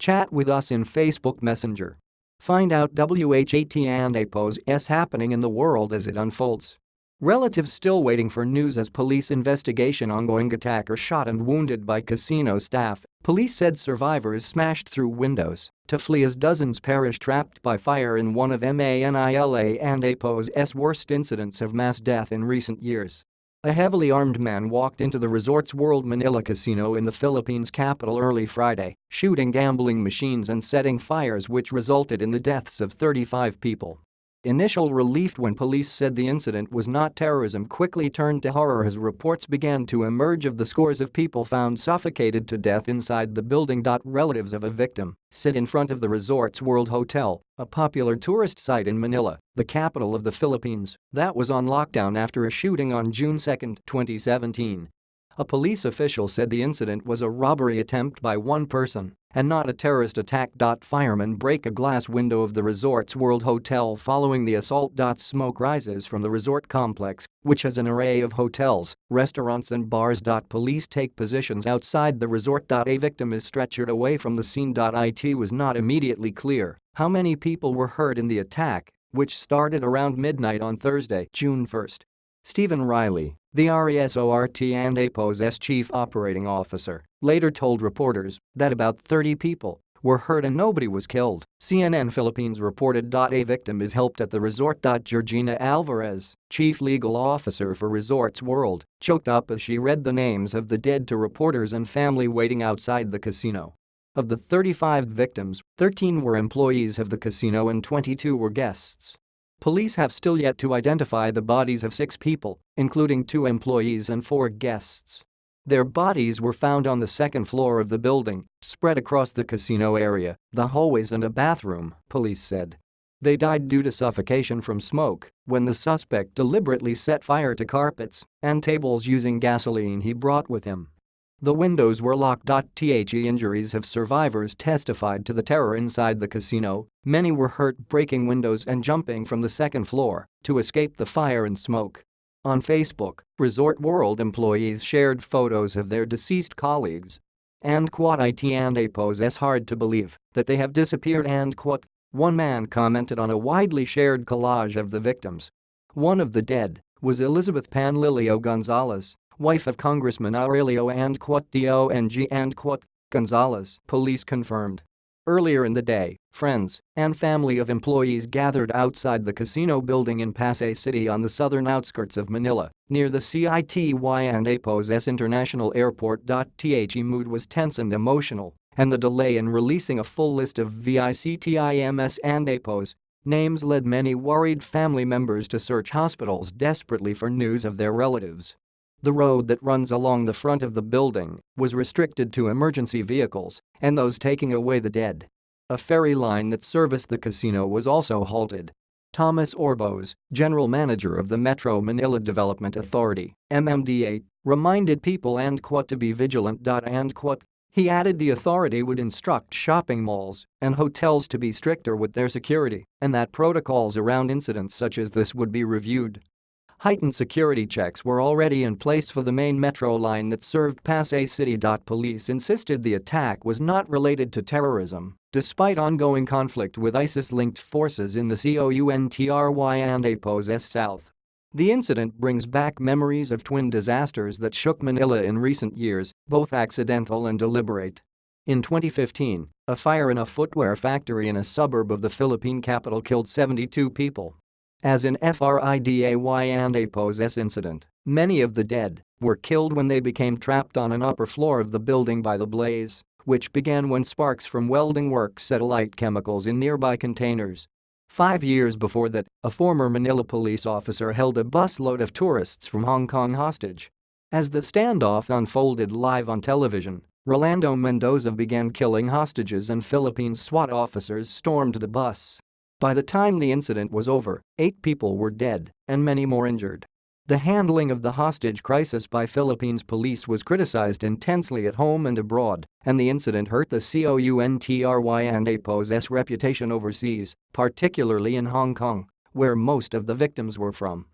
Chat with us in Facebook Messenger. Find out WHAT and APOS happening in the world as it unfolds. Relatives still waiting for news as police investigation ongoing. Attacker shot and wounded by casino staff. Police said survivors smashed through windows to flee as dozens perish trapped by fire in one of Manila and APO's worst incidents of mass death in recent years. A heavily armed man walked into the Resorts World Manila casino in the Philippines capital early Friday, shooting gambling machines and setting fires which resulted in the deaths of 35 people. Initial relief when police said the incident was not terrorism quickly turned to horror as reports began to emerge of the scores of people found suffocated to death inside the building. Relatives of a victim sit in front of the Resorts World Hotel, a popular tourist site in Manila, the capital of the Philippines, that was on lockdown after a shooting on June 2, 2017. A police official said the incident was a robbery attempt by one person and not a terrorist attack. Firemen break a glass window of the Resorts World Hotel following the assault. Smoke rises from the resort complex, which has an array of hotels, restaurants and bars. Police take positions outside the resort. A victim is stretchered away from the scene. It was not immediately clear how many people were hurt in the attack, which started around midnight on Thursday, June 1. Stephen Riley, the RESORT and APO's chief operating officer, later told reporters that about 30 people were hurt and nobody was killed. CNN Philippines reported. A victim is helped at the resort. Georgina Alvarez, chief legal officer for Resorts World, choked up as she read the names of the dead to reporters and family waiting outside the casino. Of the 35 victims, 13 were employees of the casino and 22 were guests. Police have still yet to identify the bodies of 6 people, including 2 employees and 4 guests. Their bodies were found on the second floor of the building, spread across the casino area, the hallways and a bathroom, police said. They died due to suffocation from smoke when the suspect deliberately set fire to carpets and tables using gasoline he brought with him. The windows were locked. The injuries of survivors testified to the terror inside the casino. Many were hurt breaking windows and jumping from the second floor to escape the fire and smoke. On Facebook, Resort World employees shared photos of their deceased colleagues. It and APO's hard to believe that they have disappeared. One man commented on a widely shared collage of the victims. One of the dead was Elizabeth Panlilio Gonzalez, wife of Congressman Aurelio Dong Gonzalez, police confirmed. Earlier in the day, friends and family of employees gathered outside the casino building in Pasay City on the southern outskirts of Manila, near the CITY and APO's International Airport. The mood was tense and emotional, and the delay in releasing a full list of victims and APO's names led many worried family members to search hospitals desperately for news of their relatives. The road that runs along the front of the building was restricted to emergency vehicles and those taking away the dead. A ferry line that serviced the casino was also halted. Thomas Orbos, general manager of the Metro Manila Development Authority (MMDA), reminded people to be vigilant. He added the authority would instruct shopping malls and hotels to be stricter with their security and that protocols around incidents such as this would be reviewed. Heightened security checks were already in place for the main metro line that served Pasay City. Police insisted the attack was not related to terrorism, despite ongoing conflict with ISIS-linked forces in the COUNTRY and APO's south. The incident brings back memories of twin disasters that shook Manila in recent years, both accidental and deliberate. In 2015, a fire in a footwear factory in a suburb of the Philippine capital killed 72 people. As in FRIDAY and APO's incident, many of the dead were killed when they became trapped on an upper floor of the building by the blaze, which began when sparks from welding work set alight chemicals in nearby containers. 5 years before that, a former Manila police officer held a busload of tourists from Hong Kong hostage. As the standoff unfolded live on television, Rolando Mendoza began killing hostages and Philippine SWAT officers stormed the bus. By the time the incident was over, 8 people were dead and many more injured. The handling of the hostage crisis by Philippines police was criticized intensely at home and abroad, and the incident hurt the COUNTRY and APO's reputation overseas, particularly in Hong Kong, where most of the victims were from.